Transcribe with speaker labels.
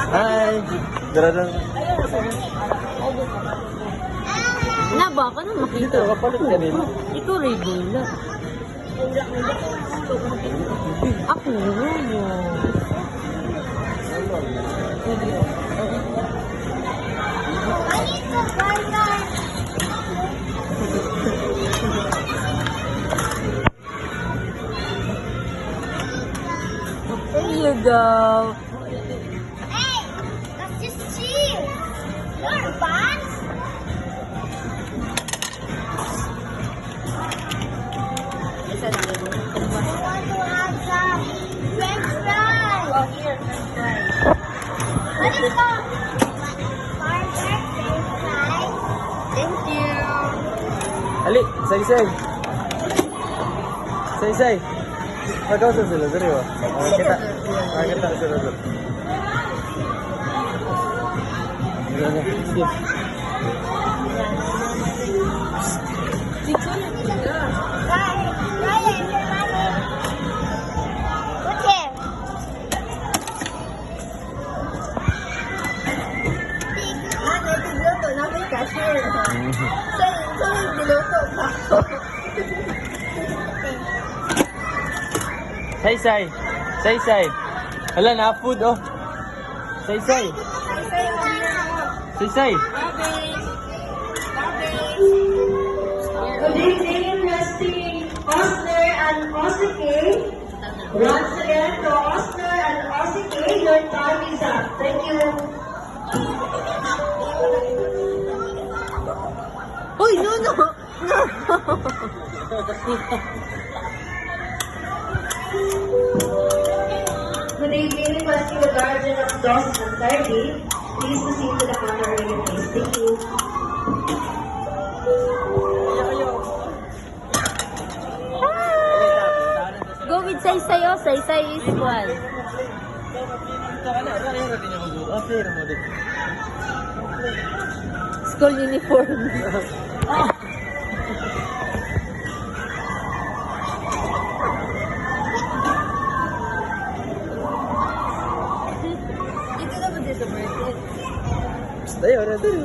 Speaker 1: Hi! Daradang.
Speaker 2: Naba ka na makita.
Speaker 1: Kapalit ka din.
Speaker 2: Ito regular. Ako mo. There you go.
Speaker 3: Hey, that's just cheese. You're bad. I want to have some French fries.
Speaker 2: Oh, here, French fries.
Speaker 3: What is that? Burger, French fries.
Speaker 2: Thank you.
Speaker 1: Ali, say. Say. Magkausan sila, sorry ba? Makakita sila doon. Sige.
Speaker 3: What's here?
Speaker 1: Say. Hala, na food oh. Say. Say.
Speaker 4: Good evening, Rusty, Osner, and Osike. Once again, to Osner and Osike, your time is up. Thank you.
Speaker 2: Uy, no.
Speaker 4: Good evening, requesting the guardian of Dawson and Tardy. Please proceed to the counter area, please. Thank you.
Speaker 2: Go with Say oh. Say is one. School uniform. Ito na ba dito birthday?
Speaker 1: Tayo na din.